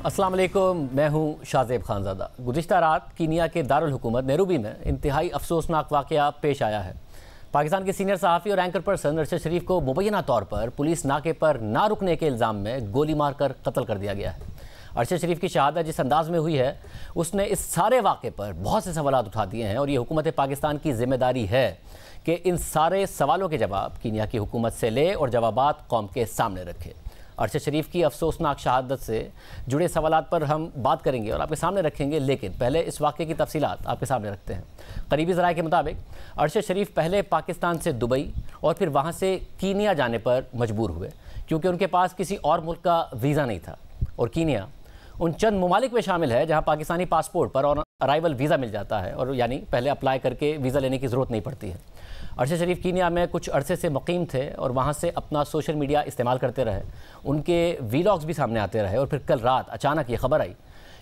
अस्सलाम वालेकुम, मैं हूं शाहजेब खानज़ादा। गुज़िश्ता रात कीनिया के दारुल हुकूमत नैरोबी में इंतहाई अफसोसनाक वाक़या पेश आया है। पाकिस्तान के सीनियर सहाफ़ी और एंकर पर्सन अरशद शरीफ को मुबैना तौर पर पुलिस नाके पर ना रुकने के इल्ज़ाम में गोली मारकर कत्ल कर दिया गया है। अरशद शरीफ की शहादत जिस अंदाज में हुई है, उसने इस सारे वाक़े पर बहुत से सवालात उठा दिए हैं और ये हुकूमत पाकिस्तान की ज़िम्मेदारी है कि इन सारे सवालों के जवाब कीनिया की हुकूमत से ले और जवाबात कौम के सामने रखे। अरशद शरीफ की अफसोसनाक शहादत से जुड़े सवालात पर हम बात करेंगे और आपके सामने रखेंगे, लेकिन पहले इस वाक़े की तफसीलात आपके सामने रखते हैं। करीबी ज़राए के मुताबिक अरशद शरीफ पहले पाकिस्तान से दुबई और फिर वहाँ से कीनिया जाने पर मजबूर हुए, क्योंकि उनके पास किसी और मुल्क का वीज़ा नहीं था और कीनिया उन चंद ममालिक में शामिल है जहाँ पाकिस्तानी पासपोर्ट पर और अराइवल वीज़ा मिल जाता है, और यानी पहले अप्लाई करके वीज़ा लेने की ज़रूरत नहीं पड़ती है। अरशद शरीफ कीनिया में कुछ अरसे से मुकीम थे और वहाँ से अपना सोशल मीडिया इस्तेमाल करते रहे। उनके वीलॉग्स भी सामने आते रहे और फिर कल रात अचानक ये खबर आई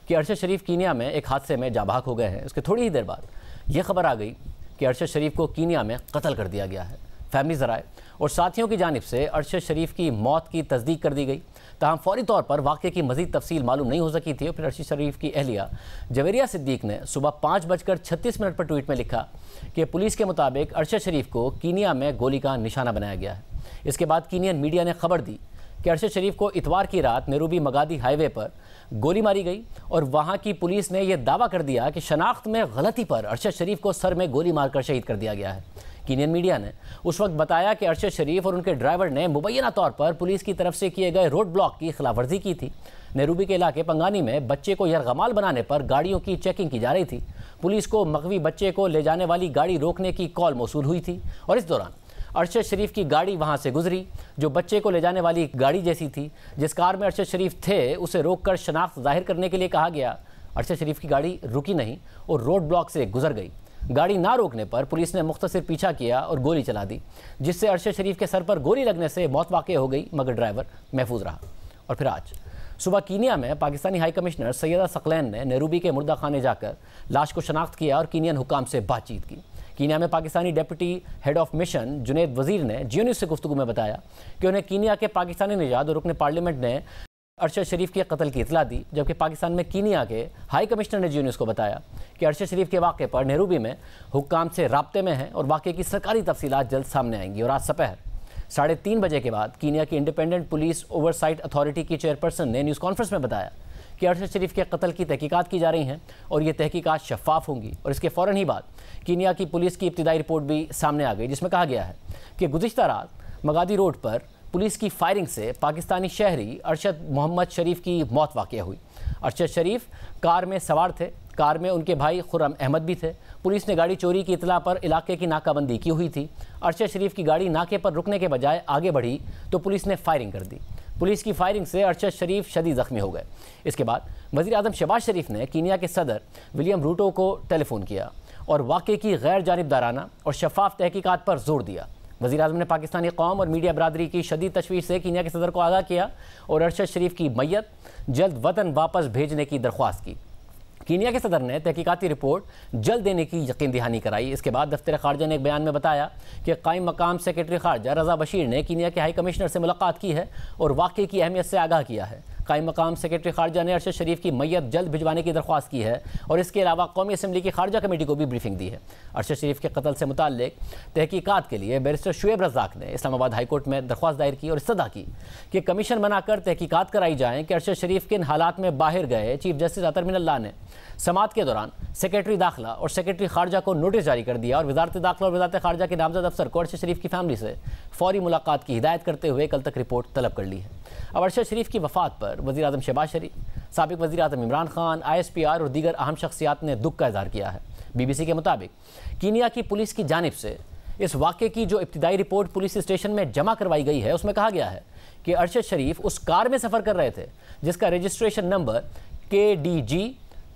कि अरशद शरीफ कीनिया में एक हादसे में जाँ बहक हो गए हैं। उसके थोड़ी ही देर बाद ये खबर आ गई कि अरशद शरीफ को कीनिया में कत्ल कर दिया गया है। फैमिली ज़राए और साथियों की जानिब से अरशद शरीफ की मौत की तस्दीक कर दी गई, ताहम फौरी तौर पर वाक़े की मज़ीद तफसील मालूम नहीं हो सकी थी। और फिर अरशद शरीफ की अहलिया जवेरिया सिद्दीक ने सुबह 5:36 पर ट्वीट में लिखा कि पुलिस के मुताबिक अरशद शरीफ को कीनिया में गोली का निशाना बनाया गया है। इसके बाद कीनियन मीडिया ने खबर दी कि अरशद शरीफ को इतवार की रात नैरोबी मगादी हाईवे पर गोली मारी गई और वहाँ की पुलिस ने यह दावा कर दिया कि शनाख्त में गलती पर अरशद शरीफ को सर में गोली मारकर शहीद कर दिया गया है। कीनियन मीडिया ने उस वक्त बताया कि अरशद शरीफ और उनके ड्राइवर ने मुबैना तौर पर पुलिस की तरफ से किए गए रोड ब्लॉक की खिलाफवर्जी की थी। नैरोबी के इलाके पंगानी में बच्चे को यरगमाल बनाने पर गाड़ियों की चेकिंग की जा रही थी। पुलिस को मगवी बच्चे को ले जाने वाली गाड़ी रोकने की कॉल मौसूल हुई थी और इस दौरान अरशद शरीफ की गाड़ी वहां से गुजरी, जो बच्चे को ले जाने वाली गाड़ी जैसी थी। जिस कार में अरशद शरीफ थे उसे रोककर शनाख्त जाहिर करने के लिए कहा गया। अरशद शरीफ की गाड़ी रुकी नहीं और रोड ब्लॉक से गुजर गई। गाड़ी ना रोकने पर पुलिस ने मुख्तसर पीछा किया और गोली चला दी, जिससे अरशद शरीफ के सर पर गोली लगने से मौत वाक़ हो गई, मगर ड्राइवर महफूज रहा। और फिर आज सुबह कीनिया में पाकिस्तानी हाई कमिश्नर सैयदा सकलैन ने नैरोबी के मुर्दा खाने जाकर लाश को शनाख्त किया और कीनियन हुकाम से बातचीत की। कीनिया में Pakistani deputy head of mission Junaid वजीर ने जियो न्यूज़ से गुफ्तगू में बताया कि उन्हें कीनिया के पाकिस्तानी निजात और रुकन पार्लियामेंट ने अरशद शरीफ के कत्ल की इतला दी, जबकि पाकिस्तान में कीनिया के हाई कमिश्नर ने जियो न्यूज़ को बताया कि अरशद शरीफ के वाक़े पर नैरोबी में हुक्काम से राब्ते में हैं और वाक़े की सरकारी तफसीलात जल्द सामने आएंगी। और आज सपहर 3:30 बजे के बाद कीनिया की इंडिपेंडेंट पुलिस ओवरसाइट अथॉरिटी की चेयरपर्सन ने न्यूज़ कॉन्फ्रेंस में बताया कि अरशद शरीफ के कत्ल की तहकीकात की जा रही हैं और ये तहकीकात शफाफ होंगी। और इसके फ़ौरन ही बाद कीनिया की पुलिस की इब्तिदाई रिपोर्ट भी सामने आ गई, जिसमें कहा गया है कि गुज़िश्ता रात मगादी रोड पर पुलिस की फायरिंग से पाकिस्तानी शहरी अरशद मोहम्मद शरीफ की मौत वाक़ हुई। अरशद शरीफ कार में सवार थे, कार में उनके भाई खुर्रम अहमद भी थे। पुलिस ने गाड़ी चोरी की इतला पर इलाके की नाकाबंदी की हुई थी। अरशद शरीफ की गाड़ी नाके पर रुकने के बजाय आगे बढ़ी तो पुलिस ने फायरिंग कर दी। पुलिस की फायरिंग से अरशद शरीफ शदीद ज़ख्मी हो गए। इसके बाद वज़ीर आज़म शहबाज शरीफ ने कीनिया के सदर विलियम रूटो को टेलीफोन किया और वाक़े की गैर जानिबदाराना और शफाफ तहकीकात पर जोर दिया। वज़ीर आज़म ने पाकिस्तानी कौम और मीडिया बरादरी की शदीद तशवीश से कीनिया के सदर को आगाह किया और अरशद शरीफ की मैयत जल्द वतन वापस भेजने की दरख्वास्त की। कीनिया के सदर ने तहकीकाती रिपोर्ट जल्द देने की यकीन दहानी कराई। इसके बाद दफ्तर खारजा ने एक बयान में बताया कि कायम मकाम सेक्रेटरी खारजा रज़ा बशीर ने कीनिया के हाई कमिश्नर से मुलाकात की है और वाक़े की अहमियत से आगाह किया है। कायम मकाम सेक्रेटरी खारजा ने अरशद शरीफ की मैयत जल्द भिजवाने की दरख्वास्त की है और इसके अलावा कौमी असम्बली की खारजा कमेटी को भी ब्रीफिंग दी है। अरशद शरीफ के कत्ल से मुताल्लिक तहकीकात के लिए बैरिस्टर शुएब रज़ाक ने इस्लामाबाद हाई कोर्ट में दरख्वास्त दायर की और इस्तदा की कि कमीशन बनाकर तहकीकात कराई जाएँ कि अरशद शरीफ किन हालात में बाहर गए। चीफ जस्टिस अतर मिनल्लाह ने समात के दौरान सेक्रेटरी दाखिला और सेक्रेटरी खारजा को नोटिस जारी कर दिया और वजारत दाखिला और वजारत खारजा के नामजद अफसर को अरशद शरीफ की फैमिली से फौरी मुलाकात की हिदायत करते हुए कल तक रिपोर्ट तलब कर ली है। अब अरशद शरीफ की वफ़ात पर वज़ीर आज़म शहबाज शरीफ, साबिक़ वज़ीर आज़म इमरान खान, ISPR और दीगर अहम शख्सियात ने दुख का इज़हार किया है। BBC के मुताबिक कीनिया की पुलिस की जानिब से इस वाक़े की जो इब्तिदाई रिपोर्ट पुलिस स्टेशन में जमा करवाई गई है, उसमें कहा गया है कि अरशद शरीफ उस कार में सफ़र कर रहे थे जिसका रजिस्ट्रेशन नंबर KDG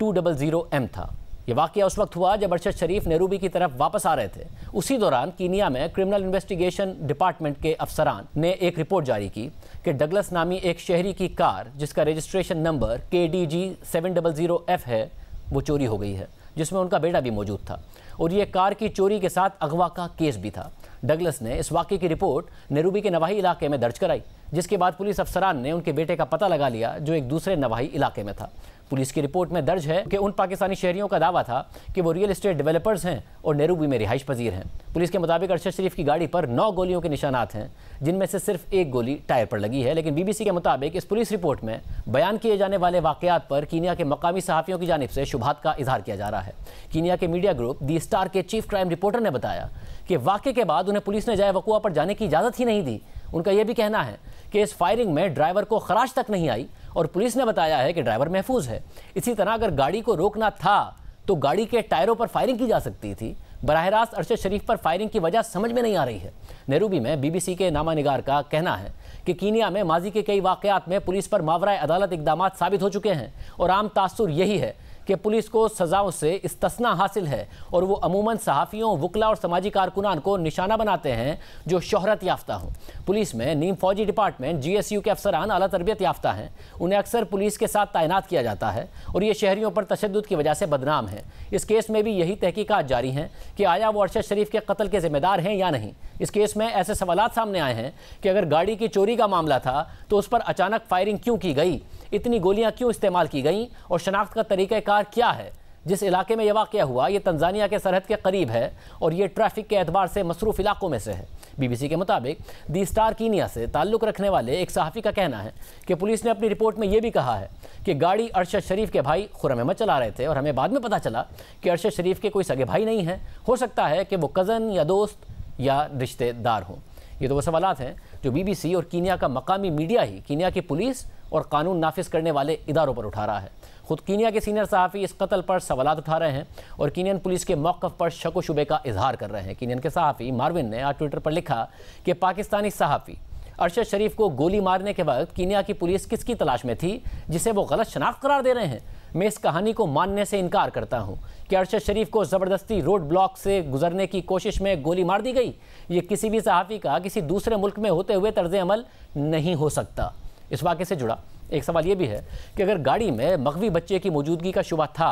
200M था। ये वाक़या उस वक्त हुआ जब अरशद शरीफ नैरोबी की तरफ वापस आ रहे थे। उसी दौरान कीनिया में क्रिमिनल इन्वेस्टिगेशन डिपार्टमेंट के अफसरान ने एक रिपोर्ट जारी की कि डगलस नामी एक शहरी की कार जिसका रजिस्ट्रेशन नंबर KDG 700F है, वो चोरी हो गई है, जिसमें उनका बेटा भी मौजूद था और ये कार की चोरी के साथ अगवा का केस भी था। डगलस ने इस वाकये की रिपोर्ट नेरूबी के नवाही इलाके में दर्ज कराई, जिसके बाद पुलिस अफसरान ने उनके बेटे का पता लगा लिया जो एक दूसरे नवाही इलाके में था। पुलिस की रिपोर्ट में दर्ज है कि उन पाकिस्तानी शहरियों का दावा था कि वो रियल एस्टेट डेवलपर्स हैं और नेरूबी में रिहाइश पजीर हैं। पुलिस के मुताबिक अरशद शरीफ की गाड़ी पर 9 गोलियों के निशानात हैं, जिनमें से सिर्फ एक गोली टायर पर लगी है। लेकिन BBC के मुताबिक इस पुलिस रिपोर्ट में बयान किए जाने वाले वाकयात पर कीनिया के मकामी सहाफ़ियों की जानिब से शुबहात का इजहार किया जा रहा है। कीनिया के मीडिया ग्रुप दी स्टार के चीफ क्राइम रिपोर्टर ने बताया कि वाक़े के बाद उन्हें पुलिस ने जाए वक़ुआ पर जाने की इजाज़त ही नहीं दी। उनका यह भी कहना है कि इस फायरिंग में ड्राइवर को खराश तक नहीं आई और पुलिस ने बताया है कि ड्राइवर महफूज है। इसी तरह अगर गाड़ी को रोकना था तो गाड़ी के टायरों पर फायरिंग की जा सकती थी। बराह रास्त अरशद शरीफ पर फायरिंग की वजह समझ में नहीं आ रही है। नेरूबी में BBC के नामा निगार का कहना है कि कीनिया में माजी के कई वाकयात में पुलिस पर मावराए अदालत इकदामात साबित हो चुके हैं और आम तासुर यही है कि पुलिस को सज़ाओं से इस्तिस्ना हासिल है और वो अमूमन सहाफ़ियों, वकला और समाजी कारकुनान को निशाना बनाते हैं जो शोहरत याफ्ता हों। पुलिस में नीम फौजी डिपार्टमेंट GSU के अफसरान आला तरबियत याफ्ता हैं। उन्हें अक्सर पुलिस के साथ तैनात किया जाता है और ये शहरियों पर तशद्दुद की वजह से बदनाम है। इस केस में भी यही तहकीकात जारी हैं कि आया वो अरशद शरीफ के कत्ल के ज़िम्मेदार हैं या नहीं। इस केस में ऐसे सवालात सामने आए हैं कि अगर गाड़ी की चोरी का मामला था तो उस पर अचानक फायरिंग क्यों की गई, इतनी गोलियां क्यों इस्तेमाल की गईं और शनाख्त का तरीक़ाकार क्या है। जिस इलाके में यह वाक़या हुआ ये तंजानिया के सरहद के करीब है और ये ट्रैफिक के एतबार से मसरूफ़ इलाकों में से है। BBC के मुताबिक दी स्टार कीनिया से ताल्लुक़ रखने वाले एक सहाफ़ी का कहना है कि पुलिस ने अपनी रिपोर्ट में यह भी कहा है कि गाड़ी अरशद शरीफ के भाई खुर्रम अहमद चला रहे थे और हमें बाद में पता चला कि अरशद शरीफ के कोई सगे भाई नहीं हैं। हो सकता है कि वो कज़न या दोस्त या रिश्तेदार हों। ये तो वो सवालात हैं जो BBC और कीनिया का मकामी मीडिया ही कीनिया की पुलिस और कानून नाफिज करने वाले इदारों पर उठा रहा है। खुद कीनिया के सीनियर सहाफ़ी इस कत्ल पर सवालात उठा रहे हैं और कीनियन पुलिस के मौक़िफ़ पर शक व शुबे का इजहार कर रहे हैं। कीनियन के सहाफ़ी मार्विन ने आज ट्विटर पर लिखा कि पाकिस्तानी सहाफ़ी अरशद शरीफ को गोली मारने के वक्त कीनिया की पुलिस किसकी तलाश में थी जिसे वो गलत शनाख्त करार दे रहे हैं। मैं इस कहानी को मानने से इनकार करता हूँ कि अरशद शरीफ को ज़बरदस्ती रोड ब्लॉक से गुजरने की कोशिश में गोली मार दी गई। ये किसी भी सहाफ़ी का किसी दूसरे मुल्क में होते हुए तर्ज़ अमल नहीं हो सकता। इस वाक़े से जुड़ा एक सवाल ये भी है कि अगर गाड़ी में मग़वी बच्चे की मौजूदगी का शुबा था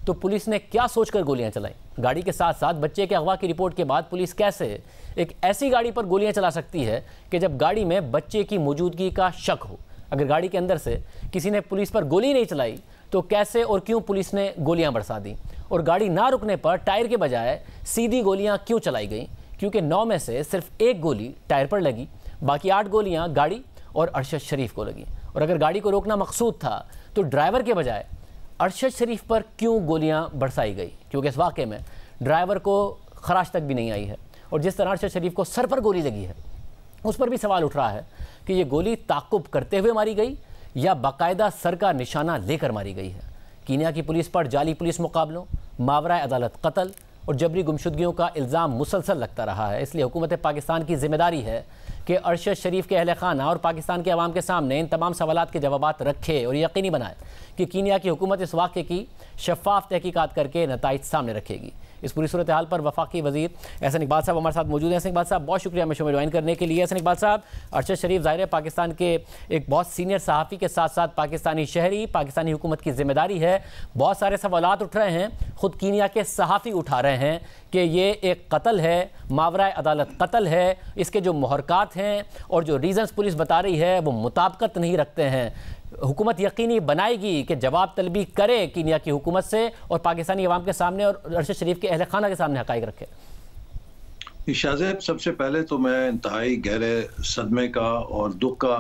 तो पुलिस ने क्या सोचकर गोलियां चलाईं। गाड़ी के साथ साथ बच्चे के अगवा की रिपोर्ट के बाद पुलिस कैसे एक ऐसी गाड़ी पर गोलियां चला सकती है कि जब गाड़ी में बच्चे की मौजूदगी का शक हो। अगर गाड़ी के अंदर से किसी ने पुलिस पर गोली नहीं चलाई तो कैसे और क्यों पुलिस ने गोलियां बरसा दी और गाड़ी ना रुकने पर टायर के बजाय सीधी गोलियां क्यों चलाई गई, क्योंकि 9 में से सिर्फ एक गोली टायर पर लगी, बाकी 8 गोलियां गाड़ी और अरशद शरीफ को लगी। और अगर गाड़ी को रोकना मकसूद था तो ड्राइवर के बजाय अरशद शरीफ पर क्यों गोलियां बरसाई गई, क्योंकि इस वाक़े में ड्राइवर को खराश तक भी नहीं आई है। और जिस तरह अरशद शरीफ को सर पर गोली लगी है उस पर भी सवाल उठ रहा है कि ये गोली ताक़ुब करते हुए मारी गई या बाकायदा सर का निशाना लेकर मारी गई है। कीनिया की पुलिस पर जाली पुलिस मुकाबलों, मावराए अदालत कत्ल और जबरी गुमशुदगियों का इल्ज़ाम मुसलसल लगता रहा है। इसलिए हुकूमत पाकिस्तान की ज़िम्मेदारी है कि अरशद शरीफ के अहल खाना और पाकिस्तान के अवाम के सामने इन तमाम सवालात के जवाबात रखे और यकीनी बनाए कि कीनिया की हुकूमत इस वाक़े की शफ़ाफ़ तहकीकात करके नताइज सामने रखेगी। इस पूरी सूरत हाल पर वफाकी वज़ीर एहसन इकबाल साहब हमारे साथ मौजूद हैं। एहसन इकबाल साहब, बहुत शुक्रिया हमें शो में ज्वाइन करने के लिए। एहसन इकबाल साहब, अरशद शरीफ ज़ाहिर है पाकिस्तान के एक बहुत सीनियर सहाफ़ी के साथ साथ पाकिस्तानी शहरी, पाकिस्तानी हुकूमत की ज़िम्मेदारी है। बहुत सारे सवालात उठ रहे हैं, ख़ुद कीनिया के सहाफ़ी उठा रहे हैं कि ये एक कत्ल है, मावराए अदालत कत्ल है। इसके जो मुहरकात हैं और जो रीज़न्स पुलिस बता रही है वो मुताबिकत नहीं रखते हैं। हुकूमत यकीनी बनाएगी कि जवाब तलबी करे कीनिया की हुकूमत से और पाकिस्तानी अवाम के सामने और अरशद शरीफ के अहल खाना के सामने हक़ाइक़ रखे। शाहज़ैब, सबसे पहले तो मैं इंतहाई गहरे सदमे का और दुख का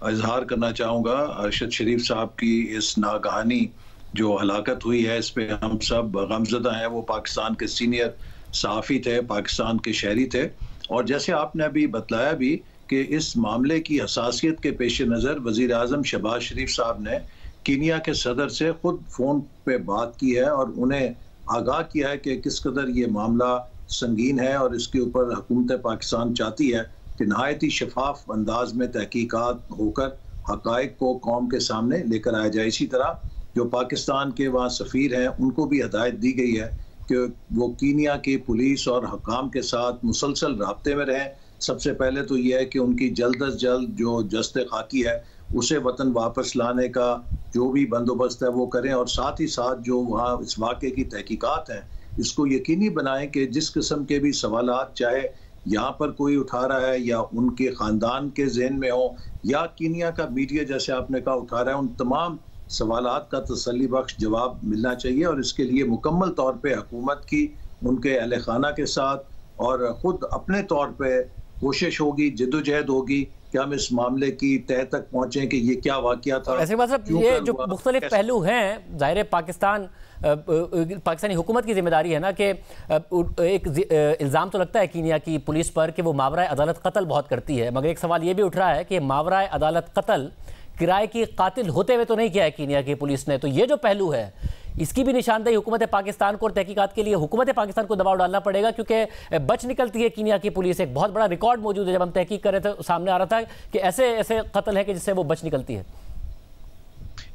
इजहार करना चाहूँगा। अरशद शरीफ साहब की इस नागहानी जो हलाकत हुई है इस पर हम सब गमज़दा हैं। वो पाकिस्तान के सीनियर सहाफ़ी थे, पाकिस्तान के शहरी थे और जैसे आपने अभी बतलाया भी कि इस मामले की हसासियत के पेश नज़र वज़ीर आज़म शहबाज शरीफ साहब ने कीनिया के सदर से ख़ुद फ़ोन पे बात की है और उन्हें आगाह किया है कि किस कदर ये मामला संगीन है और इसके ऊपर हुकूमत पाकिस्तान चाहती है कि नहायत ही शफाफ अंदाज में तहकीकात होकर हक़ाइक़ को कौम के सामने लेकर आया जाए। इसी तरह जो पाकिस्तान के वहाँ सफ़ीर हैं उनको भी हदायत दी गई है कि वो कीनिया की पुलिस और हुकाम के साथ मुसलसल राब्ते में रहें। सबसे पहले तो यह है कि उनकी जल्द अज जल्द जो जस्ते खाकी है उसे वतन वापस लाने का जो भी बंदोबस्त है वो करें और साथ ही साथ जो वहाँ इस वाक़े की तहकीकात हैं इसको यकीनी बनाएं कि जिस किस्म के भी सवालात, चाहे यहाँ पर कोई उठा रहा है या उनके ख़ानदान के ज़हन में हो या कीनिया का मीडिया जैसे आपने कहा उठा रहा है, उन तमाम सवालात का तसल्ली बख्श जवाब मिलना चाहिए। और इसके लिए मुकम्मल तौर पे हुकूमत की, उनके अहल खाना के साथ और ख़ुद अपने तौर पे कोशिश होगी, जद्दोजहद होगी कि हम इस मामले की तह तक पहुँचें कि ये क्या वाक़या था। ऐसे मतलब ये जो मुख्तलिफ पहलू हैं, ज़ाहिर पाकिस्तानी हुकूमत की जिम्मेदारी है ना कि एक इल्ज़ाम तो लगता है कीनिया की पुलिस पर कि वो मावराए अदालत कत्ल बहुत करती है, मगर एक सवाल ये भी उठ रहा है कि मावराए अदालत कत्ल किराए की कातिल होते हुए तो नहीं किया है कीनिया की पुलिस ने। तो ये जो पहलू है इसकी भी निशानदेही हुकूमत पाकिस्तान को और तहकीकात के लिए हुकूमत पाकिस्तान को दबाव डालना पड़ेगा, क्योंकि बच निकलती है कीनिया की पुलिस। एक बहुत बड़ा रिकॉर्ड मौजूद है, जब हम तहकीक कर रहे थे सामने आ रहा था कि ऐसे ऐसे कत्ल है कि जिससे वो बच निकलती है।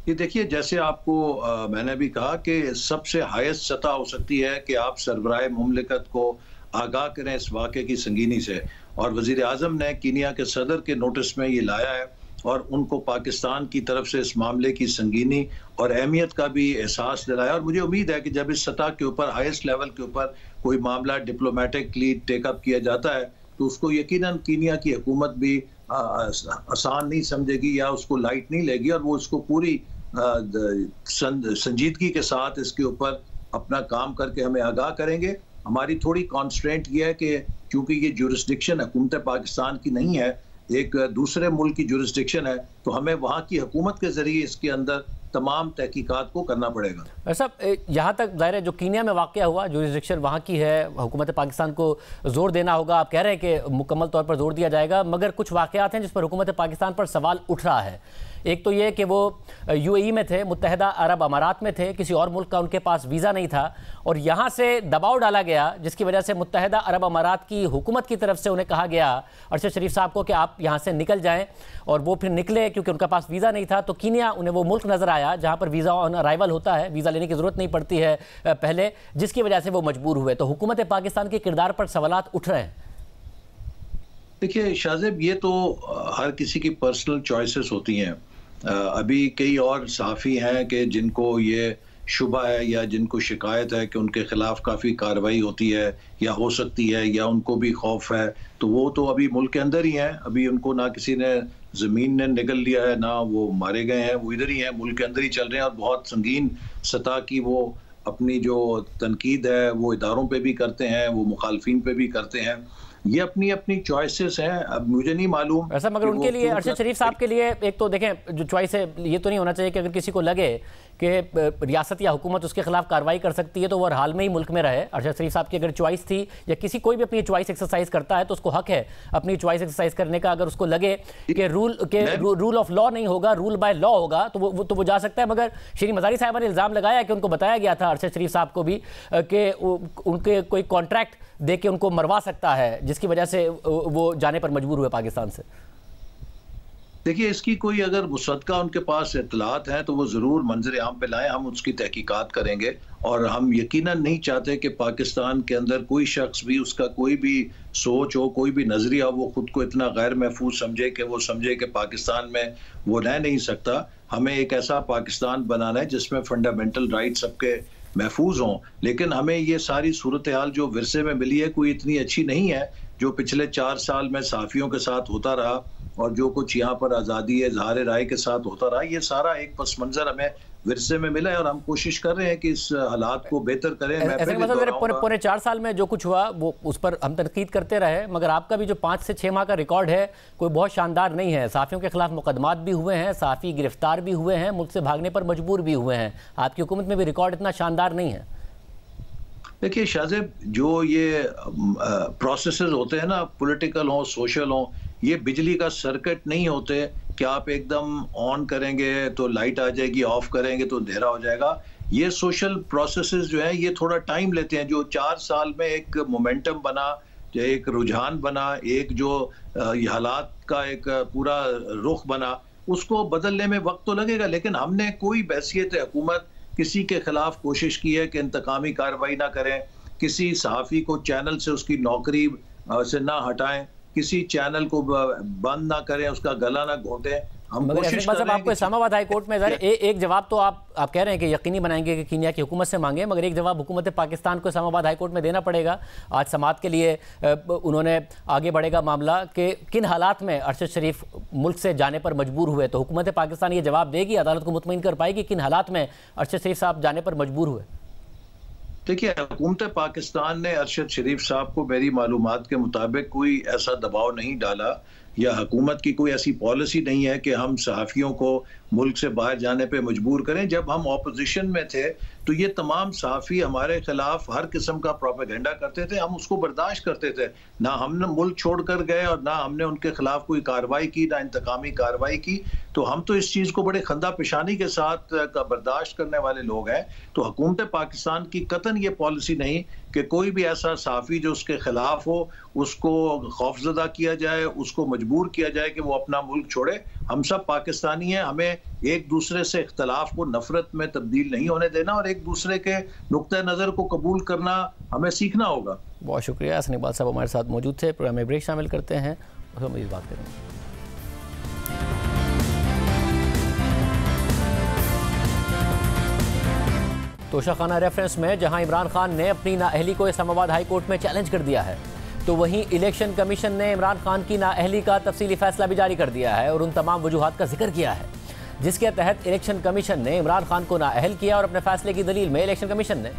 ये देखिए, जैसे आपको मैंने भी कहा कि सबसे हाईएस्ट सतह हो सकती है कि आप सरबराह मुमलिकत को आगाह करें इस वाक़े की संगीनी से, और वज़ीर आज़म ने कीनिया के सदर के नोटिस में ये लाया है और उनको पाकिस्तान की तरफ से इस मामले की संगीनी और अहमियत का भी एहसास दिलाया। और मुझे उम्मीद है कि जब इस सतह के ऊपर, हाईएस्ट लेवल के ऊपर कोई मामला डिप्लोमेटिकली टेकअप किया जाता है तो उसको यकीनन कीनिया की हुकूमत भी आसान नहीं समझेगी या उसको लाइट नहीं लेगी, और वो उसको पूरी संजीदगी के साथ इसके ऊपर अपना काम करके हमें आगाह करेंगे। हमारी थोड़ी कॉन्स्ट्रेंट ये है कि क्योंकि ये जुरिस्डिक्शन हुकूमत पाकिस्तान की नहीं है, एक दूसरे मुल्क की जुरिस्डिक्शन है, तो हमें वहाँ की हुकूमत के जरिए इसके अंदर तमाम तहकीकात को करना पड़ेगा। साहब, यहाँ तक ज़ाहिर है जो कीनिया में वाक़या हुआ, जुरिस्डिक्शन वहाँ की है, हुकूमत पाकिस्तान को ज़ोर देना होगा। आप कह रहे हैं कि मुकम्मल तौर पर ज़ोर दिया जाएगा, मगर कुछ वाक़यात हैं जिस पर हुकूमत पाकिस्तान पर सवाल उठ रहा है। एक तो ये कि वो यूएई में थे, मुत्तहदा अरब अमारात में थे, किसी और मुल्क का उनके पास वीज़ा नहीं था, और यहाँ से दबाव डाला गया जिसकी वजह से मुत्तहदा अरब अमारात की हुकूमत की तरफ से उन्हें कहा गया, अरशद शरीफ साहब को, कि आप यहाँ से निकल जाएँ। और वो फिर निकले क्योंकि उनका पास वीज़ा नहीं था। तो कीनिया उन्हें वो मुल्क नज़र आया जहाँ पर वीज़ा ऑन अराइवल होता है, वीज़ा लेने की ज़रूरत नहीं पड़ती है पहले, जिसकी वजह से वो मजबूर हुए। तो हुकूमत पाकिस्तान के किरदार पर सवालात उठ रहे हैं। देखिए शाहजेब, ये तो हर किसी की पर्सनल चॉइसेस होती हैं। अभी कई और सहाफ़ी हैं कि जिनको ये शुबा है या जिनको शिकायत है कि उनके खिलाफ काफ़ी कार्रवाई होती है या हो सकती है, या उनको भी खौफ है, तो वो तो अभी मुल्क के अंदर ही हैं। अभी उनको ना किसी ने ज़मीन ने निगल लिया है, ना वो मारे गए हैं, वो इधर ही हैं, मुल्क के अंदर ही चल रहे हैं। और बहुत संगीन सतह की वो अपनी जो तनकीद है वो इदारों पे भी करते हैं, वो मुखालफिन पे भी करते हैं। ये अपनी अपनी चॉइसेस हैं। अब मुझे नहीं मालूम ऐसा, मगर उनके लिए, अरशद शरीफ साहब के लिए, एक तो देखें जो चॉइस है, ये तो नहीं होना चाहिए कि अगर किसी को लगे कि रियासत या हुकूमत उसके खिलाफ कार्रवाई कर सकती है तो वो हर हाल में ही मुल्क में रहे। अरशद शरीफ साहब की अगर चॉइस थी, या किसी कोई भी अपनी चॉइस एक्सरसाइज करता है तो उसको हक है अपनी चॉइस एक्सरसाइज करने का। अगर उसको लगे कि रूल ऑफ लॉ नहीं होगा, रूल बाय लॉ होगा, तो वो जा सकता है। मगर श्री मज़ारी साहब ने इल्ज़ाम लगाया कि उनको बताया गया था, अरशद शरीफ साहब को भी, कि उनके कोई कॉन्ट्रैक्ट दे के उनको मरवा सकता है, जिसकी वजह से वो जाने पर मजबूर हुए पाकिस्तान से। देखिए, इसकी कोई अगर मुसद्दका उनके पास इत्तलात हैं तो वो ज़रूर मंजर आम पे लाएं, हम उसकी तहकीकात करेंगे। और हम यकीनन नहीं चाहते कि पाकिस्तान के अंदर कोई शख्स भी, उसका कोई भी सोच हो, कोई भी नज़रिया हो, वो खुद को इतना गैर महफूज समझे कि वो समझे कि पाकिस्तान में वो रह नहीं सकता। हमें एक ऐसा पाकिस्तान बनाना है जिसमें फंडामेंटल राइट सबके महफूज हों। लेकिन हमें ये सारी सूरत हाल जो विरसे में मिली है कोई इतनी अच्छी नहीं है। जो पिछले 4 साल में सहाफ़ियों के साथ होता रहा और जो कुछ यहाँ पर आज़ादी इज़हार राय के साथ होता रहा, ये सारा एक पस मंज़र हमें विरसे में मिला है और हम कोशिश कर रहे हैं कि इस हालात को बेहतर करें। ऐसे मतलब पूरे 4 साल में जो कुछ हुआ वो उस पर हम तनकीद करते रहे, मगर आपका भी जो 5 से 6 माह का रिकॉर्ड है कोई बहुत शानदार नहीं है। सहाफ़ियों के खिलाफ मुकदमात भी हुए हैं, सहाफ़ी गिरफ्तार भी हुए हैं, मुल्क से भागने पर मजबूर भी हुए हैं। आपकी हुकूमत में भी रिकॉर्ड इतना शानदार नहीं है। देखिए शाहजेब, जो ये प्रोसेसेस होते हैं ना, पॉलिटिकल हो, सोशल हो, ये बिजली का सर्किट नहीं होते कि आप एकदम ऑन करेंगे तो लाइट आ जाएगी, ऑफ करेंगे तो अंधेरा हो जाएगा। ये सोशल प्रोसेसेस जो है ये थोड़ा टाइम लेते हैं। जो 4 साल में एक मोमेंटम बना, एक रुझान बना, एक जो हालात का एक पूरा रुख बना, उसको बदलने में वक्त तो लगेगा। लेकिन हमने कोई बहसियत हुकूमत किसी के खिलाफ कोशिश की है कि इंतकामी कार्रवाई ना करें, किसी सहाफ़ी को चैनल से उसकी नौकरी से ना हटाएं, किसी चैनल को बंद ना करें, उसका गला ना घोंटें। हम मगर कोशिश कर साहब रहे आपको हैं इस्लामाबाद हाई कोर्ट में एक जवाब तो आप कह रहे हैं कि यकीनी बनाएंगे कि कीनिया की हुकूमत से मांगे, मगर एक जवाब हुकूमत पाकिस्तान को इस्लामाबाद हाई कोर्ट में देना पड़ेगा। आज समाअत के लिए उन्होंने आगे बढ़ेगा मामला कि किन हालात में अरशद शरीफ मुल्क से जाने पर मजबूर हुए, तो हुकूमत पाकिस्तान ये जवाब देगी, अदालत को मुतमईन कर पाएगी किन हालात में अरशद शरीफ साहब जाने पर मजबूर हुए। देखिए, हुकूमत पाकिस्तान ने अरशद शरीफ साहब को मेरी मालूमात के मुताबिक कोई ऐसा दबाव नहीं डाला या हुकूमत की कोई ऐसी पॉलिसी नहीं है कि हम सहाफ़ियों को मुल्क से बाहर जाने पे मजबूर करें। जब हम ऑपोजिशन में थे तो ये तमाम सहाफ़ी हमारे खिलाफ हर किस्म का प्रोपेगेंडा करते थे, हम उसको बर्दाश्त करते थे। ना हमने मुल्क छोड़ कर गए और ना हमने उनके खिलाफ कोई कार्रवाई की, ना इंतकामी कार्रवाई की। तो हम तो इस चीज़ को बड़े खंदा पेशानी के साथ बर्दाश्त करने वाले लोग हैं। तो हुकूमत पाकिस्तान की कतन ये पॉलिसी नहीं कि कोई भी ऐसा सहाफ़ी जो उसके खिलाफ हो उसको खौफजदा किया जाए, उसको मजबूर किया जाए कि वो अपना मुल्क छोड़े। हम सब पाकिस्तानी हैं, हमें एक दूसरे से इख्तलाफ को नफरत में तब्दील नहीं होने देना और एक दूसरे के नुक्ते नज़र को कबूल करना हमें सीखना होगा। बहुत शुक्रिया। हसन इकबाल साहब हमारे साथ मौजूद थे। प्रोग्राम में ब्रेक शामिल करते हैं और मज़ीद बात करेंगे। तोशाखाना रेफरेंस में जहां इमरान खान ने अपनी नाअहली को इस्लामाबाद हाई कोर्ट में चैलेंज कर दिया है, तो वहीं इलेक्शन कमीशन ने इमरान खान की नाअहली का तफसीली फैसला भी जारी कर दिया है और उन तमाम वजूहात का जिक्र किया है जिसके तहत इलेक्शन कमीशन ने इमरान खान को नाअहल किया। और अपने फैसले की दलील में इलेक्शन कमीशन ने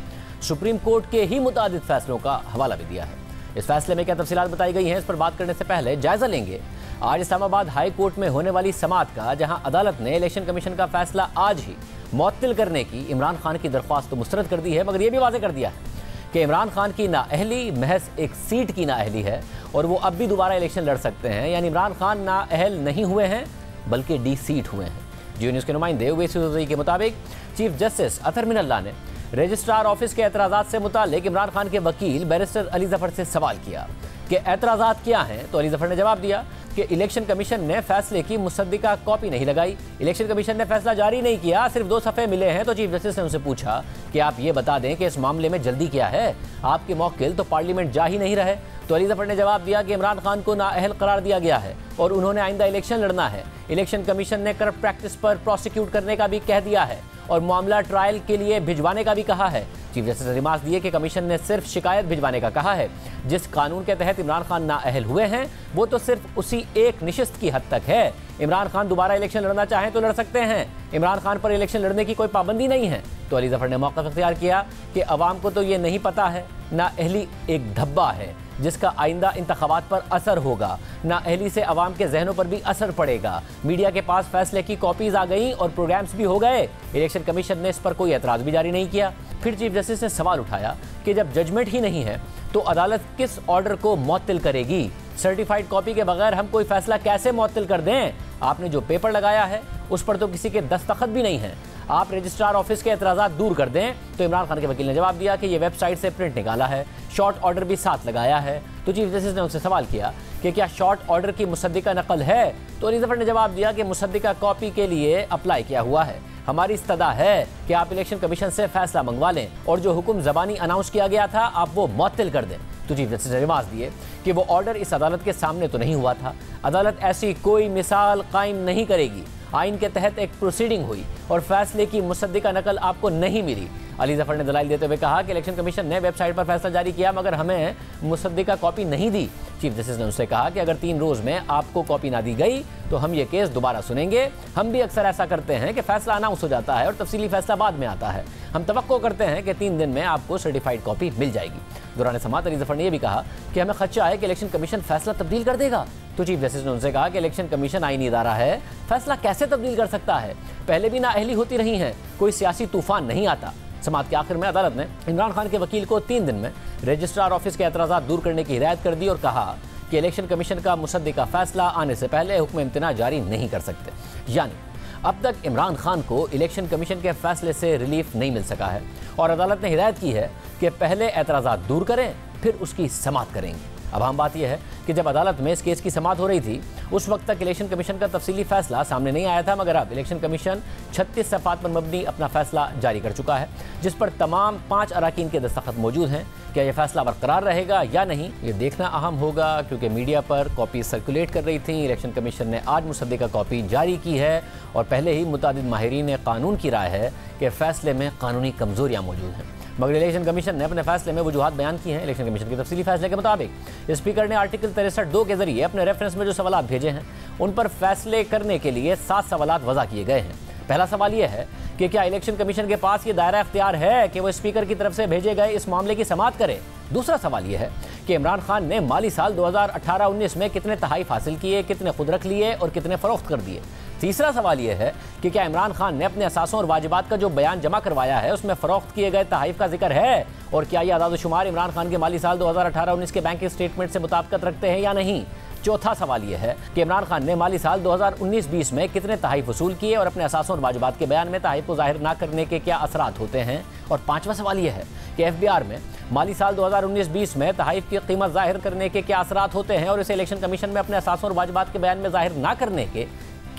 सुप्रीम कोर्ट के ही मुताबिक फैसलों का हवाला भी दिया है। इस फैसले में क्या तफसीलात बताई गई हैं, इस पर बात करने से पहले जायजा लेंगे आज इस्लामाबाद हाई कोर्ट में होने वाली समाअत का, जहां अदालत ने इलेक्शन कमीशन का फैसला आज ही मुअत्तिल करने की इमरान खान की दरख्वास्त तो मुस्तरद कर दी है, मगर यह भी वाज़ेह कर दिया है कि इमरान खान की नाअहली महज एक सीट की नाअहली है और वो अब भी दोबारा इलेक्शन लड़ सकते हैं। यानी इमरान खान नाअहल नहीं हुए हैं बल्कि डी सीट हुए हैं। जियो न्यूज़ के नुमाइंदे उवैस चौधरी के मुताबिक चीफ जस्टिस अतहर मिनल्लाह ने रजिस्ट्रार ऑफिस के एतराज़ात से मुताल्लिक इमरान खान के वकील बैरिस्टर अली ज़फ़र से सवाल किया कि एतराज़ात क्या हैं, तो अली ज़फ़र ने जवाब दिया कि इलेक्शन कमीशन ने फैसले की मुसद्दिका कॉपी नहीं लगाई, इलेक्शन कमीशन ने फैसला जारी नहीं किया, सिर्फ 2 सफ़े मिले हैं। तो चीफ जस्टिस ने उनसे पूछा कि आप ये बता दें कि इस मामले में जल्दी क्या है, आपके मौकिल तो पार्लियामेंट जा ही नहीं रहे। तो अली ज़फ़र ने जवाब दिया कि इमरान खान को नाअहल करार दिया गया है और उन्होंने आइंदा इलेक्शन लड़ना है। इलेक्शन कमीशन ने करप्ट प्रैक्टिस पर प्रोसिक्यूट करने का भी कह दिया है और मामला ट्रायल के लिए भिजवाने का भी कहा है। चीफ जस्टिस ने रिमार्क दिए कि कमीशन ने सिर्फ शिकायत भिजवाने का कहा है। जिस कानून के तहत इमरान खान नाअहल हुए हैं वो तो सिर्फ उसी एक निशिस्त की हद तक है। इमरान खान दोबारा इलेक्शन लड़ना चाहें तो लड़ सकते हैं, इमरान खान पर इलेक्शन लड़ने की कोई पाबंदी नहीं है। तो अली ज़फ़र ने मौक़िफ़ इख्तियार किया कि अवाम को तो ये नहीं पता है, नाअहली एक धब्बा है जिसका आइंदा इंतखाबात पर असर होगा, नाअहली से अवाम के जहनों पर भी असर पड़ेगा। मीडिया के पास फैसले की कॉपीज़ आ गई और प्रोग्राम्स भी हो गए, इलेक्शन कमीशन ने इस पर कोई एतराज़ भी जारी नहीं किया। फिर चीफ जस्टिस ने सवाल उठाया कि जब जजमेंट ही नहीं है तो अदालत किस ऑर्डर को मुअत्तिल करेगी, सर्टिफाइड कॉपी के बगैर हम कोई फैसला कैसे मुअत्तिल कर दें। आपने जो पेपर लगाया है उस पर तो किसी के दस्तखत भी नहीं है, आप रजिस्ट्रार ऑफिस के एतराज़ात दूर कर दें। तो इमरान खान के वकील ने जवाब दिया कि ये वेबसाइट से प्रिंट निकाला है, शॉर्ट ऑर्डर भी साथ लगाया है। तो चीफ जस्टिस ने उनसे सवाल किया कि क्या शॉर्ट ऑर्डर की मुसद्दिका नकल है, तो अली ज़फ़र ने जवाब दिया कि मुसद्दिका कॉपी के लिए अप्लाई किया हुआ है, हमारी इस्तदा है कि आप इलेक्शन कमीशन से फैसला मंगवा लें और जो हुक्म ज़बानी अनाउंस किया गया था आप वो मुअत्तिल कर दें। तो चीफ जस्टिस ने रिमार्क दिए कि वो ऑर्डर इस अदालत के सामने तो नहीं हुआ था, अदालत ऐसी कोई मिसाल कायम नहीं करेगी, आइन के तहत एक प्रोसीडिंग हुई और फैसले की मुसद्दिका नकल आपको नहीं मिली। अली ज़फ़र ने दलाइल देते हुए कहा कि इलेक्शन कमीशन ने वेबसाइट पर फैसला जारी किया मगर हमें मुसद्दिका कॉपी नहीं दी। चीफ जस्टिस ने उनसे कहा कि अगर 3 रोज़ में आपको कॉपी ना दी गई तो हम ये केस दोबारा सुनेंगे। हम भी अक्सर ऐसा करते हैं कि फैसला अनाउंस हो जाता है और तफसीली फैसला बाद में आता है, हम तवक्को करते हैं कि 3 दिन में आपको सर्टिफाइड कॉपी मिल जाएगी। दौरान समाअत अली ज़फ़र ने यह भी कहा कि हमें खदशा है कि इलेक्शन कमीशन फैसला तब्दील कर देगा। तो चीफ जस्टिस ने उनसे कहा कि इलेक्शन कमीशन आईनी इदारा है, फैसला कैसे तब्दील कर सकता है, पहले भी नाअहली होती रही हैं, कोई सियासी तूफान नहीं आता। समाअत के आखिर में अदालत ने इमरान खान के वकील को 3 दिन में रजिस्ट्रार ऑफिस के एतराज़ात दूर करने की हिदायत कर दी और कहा कि इलेक्शन कमीशन का मुसद्दिका फैसला आने से पहले हुक्म इम्तिना जारी नहीं कर सकते। यानी अब तक इमरान खान को इलेक्शन कमीशन के फैसले से रिलीफ नहीं मिल सका है और अदालत ने हिदायत की है कि पहले एतराज़ात दूर करें फिर उसकी समाअत करेंगे। अब हम बात यह है कि जब अदालत में इस केस की समाअत हो रही थी उस वक्त तक इलेक्शन कमीशन का तफसीली फैसला सामने नहीं आया था, मगर अब इलेक्शन कमीशन 36 सफ़ात पर मबनी अपना फैसला जारी कर चुका है जिस पर तमाम 5 अराकीन के दस्तखत मौजूद हैं। क्या यह फैसला बरकरार रहेगा या नहीं, ये देखना अहम होगा, क्योंकि मीडिया पर कॉपी सर्कुलेट कर रही थी। इलेक्शन कमीशन ने आज मुसद्दिका कॉपी जारी की है और पहले ही मुतादिद माहिरीन कानून की राय है कि फैसले में कानूनी कमजोरियां मौजूद हैं। मगर इलेक्शन कमीशन ने अपने फैसले में वजूहात बयान की हैं। इलेक्शन कमीशन के तफसीली फैसले के मुताबिक स्पीकर ने आर्टिकल 63(2) के जरिए अपने रेफरेंस में जो सवालात भेजे हैं उन पर फैसले करने के लिए 7 सवालात वज़ा किए गए हैं। पहला सवाल यह है कि क्या इलेक्शन कमीशन के पास ये दायरा इख्तियार है कि वो स्पीकर की तरफ से भेजे गए इस मामले की समाअत करे। दूसरा सवाल यह है कि इमरान खान ने माली साल 2018-19 में कितने तहाइफ हासिल किए, कितने खुद रख लिए और कितने फरोख्त कर दिए। तीसरा सवाल यह है कि क्या इमरान खान ने अपने असासों और वाजिबात का जो बयान जमा करवाया है उसमें फरोख्त किए गए तहाइफ का जिक्र है, और क्या यह आदाद शुमार इमरान खान के माली साल 2018-19 के बैंक स्टेटमेंट से मुताबिकत रखते हैं या नहीं। चौथा सवाल यह है कि इमरान खान ने माली साल 2019-20 में कितने तहाइफ वसूल किए और अपने असासों और वाजिबात के बयान में तहाइफ को जाहिर न करने के क्या असरात होते हैं। और पांचवा सवाल यह है कि FBR में माली साल 2019-20 में तहाइफ की कीमत जाहिर करने के क्या असरात होते हैं और इसे इलेक्शन कमीशन में अपने असासों और वाजिबात के बयान में जाहिर न करने के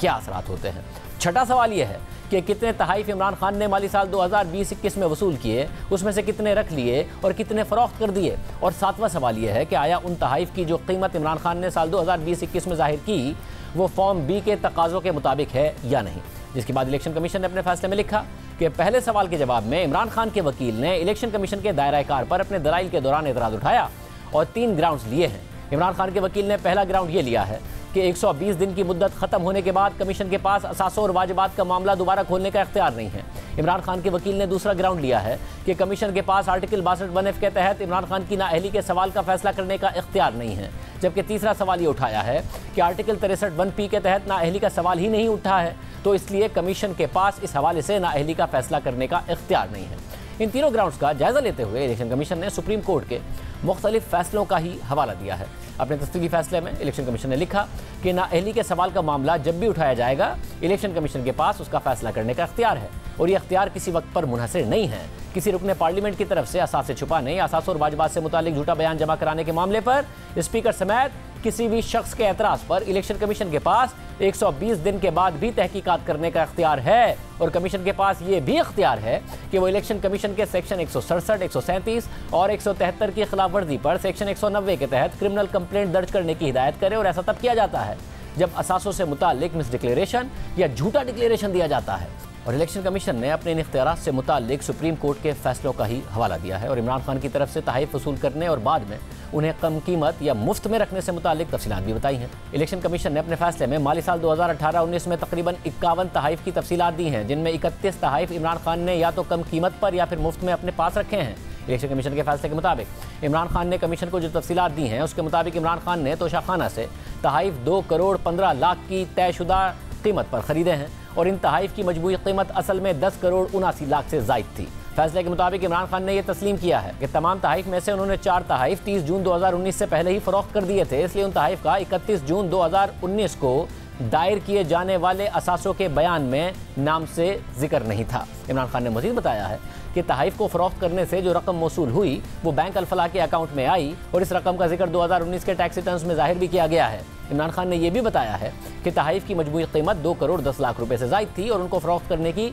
क्या असरात होते हैं। छठा सवाल यह है कि कितने तहाइफ इमरान खान ने माली साल 2020-21 में वसूल किए, उसमें से कितने रख लिए और कितने फरोख्त कर दिए। और सातवां सवाल यह है कि आया उन तहाइफ की जो कीमत इमरान खान ने साल 2020-21 में जाहिर की वो फॉर्म B के तकाज़ों के मुताबिक है या नहीं। जिसके बाद इलेक्शन कमीशन ने अपने फैसले में लिखा कि पहले सवाल के जवाब में इमरान खान के वकील ने इलेक्शन कमीशन के दायरा-ए-कार पर अपने दलाइल के दौरान एतराज़ उठाया और 3 ग्राउंड्स लिए हैं। इमरान खान के वकील ने पहला ग्राउंड ये लिया है कि 120 दिन की मुद्दत खत्म होने के बाद कमीशन के पास असासों और वाजिबात का मामला दोबारा खोलने का इख्तियार नहीं है। इमरान खान के वकील ने दूसरा ग्राउंड लिया है कि कमीशन के पास आर्टिकल 62(1)(f) के तहत इमरान खान की नाअहली के सवाल का फैसला करने का इख्तियार नहीं है। जबकि तीसरा सवाल ये उठाया है कि आर्टिकल 63(1)(p) के तहत नाअहली का सवाल ही नहीं उठा है, तो इसलिए कमीशन के पास इस हवाले से नाअहली का फैसला करने का इख्तियार नहीं है। इन तीनों ग्राउंड्स का जायजा लेते हुए इलेक्शन कमीशन ने सुप्रीम कोर्ट के मुख्तलिफ फैसलों का ही हवाला दिया है। अपने तफसीली फैसले में इलेक्शन कमीशन ने लिखा कि नाअहली के सवाल का मामला जब भी उठाया जाएगा इलेक्शन कमीशन के पास उसका फैसला करने का इख्तियार है, और ये इख्तियार किसी वक्त पर मुनहसर नहीं है। किसी रुकने पार्लियामेंट की तरफ से असासे छुपाने या असासों और वाजिबात से मुतालिक झूठा बयान जमा कराने के मामले पर स्पीकर समेत किसी भी शख्स के एतराज़ पर इलेक्शन कमीशन के पास 120 दिन के बाद भी तहकीकात करने का इख्तियार है, और कमीशन के पास ये भी इख्तियार है कि वो इलेक्शन कमीशन के सेक्शन 167, 137 और 173 की खिलाफ वर्जी पर सेक्शन 190 के तहत क्रिमिनल कंप्लेंट दर्ज करने की हिदायत करे। और ऐसा तब किया जाता है जब असासों से मुतालिक मिस डिक्लेरेशन या झूठा डिक्लेरेशन दिया जाता है। और इलेक्शन कमीशन ने अपने इन इख्तियारात से मुतालिक सुप्रीम कोर्ट के फैसलों का ही हवाला दिया है और इमरान खान की तरफ से तहाइफ वसूल करने और बाद में उन्हें कम कीमत या मुफ्त में रखने से मुतालिक तफसीलात भी बताई हैं। इलेक्शन कमीशन ने अपने फैसले में माली साल 2018-19 में तकरीबन 51 तहाइफ की तफसीलात दी हैं, जिनमें 31 तहाइफ इमरान खान ने या तो कम कीमत पर या फिर मुफ्त में अपने पास रखे हैं। इलेक्शन कमीशन के फैसले के मुताबिक इमरान खान ने कमीशन को जो तफसीलात दी हैं उसके मुताबिक इमरान खान ने तोशाखाना से तहाइफ 2 करोड़ 15 लाख की तयशुदा कीमत पर खरीदे हैं, और इन तहाइफ की मजबूरी कीमत असल में 10 करोड़ 79 लाख से जायद थी। फैसले के मुताबिक इमरान खान ने यह तस्लीम किया है कि तमाम तहाइफ में से उन्होंने 4 तहाइफ 30 जून 2019 से पहले ही फरोख्त कर दिए थे, इसलिए उन तहाइफ का 31 जून 2019 को दायर किए जाने वाले असासों के बयान में नाम से जिक्र नहीं था। इमरान खान ने मजीद बताया है कि तहाइफ को फरोख्त करने से जो रकम मौसूल हुई वो बैंक अल-फलाह के अकाउंट में आई, और इस रकम का जिक्र 2019 के टैक्स रिटर्न्स में जाहिर भी किया गया है। इमरान खान ने यह भी बताया है कि तहाइफ की मजमूई कीमत 2 करोड़ 10 लाख रुपए से जायद थी, और उनको फरोख्त करने की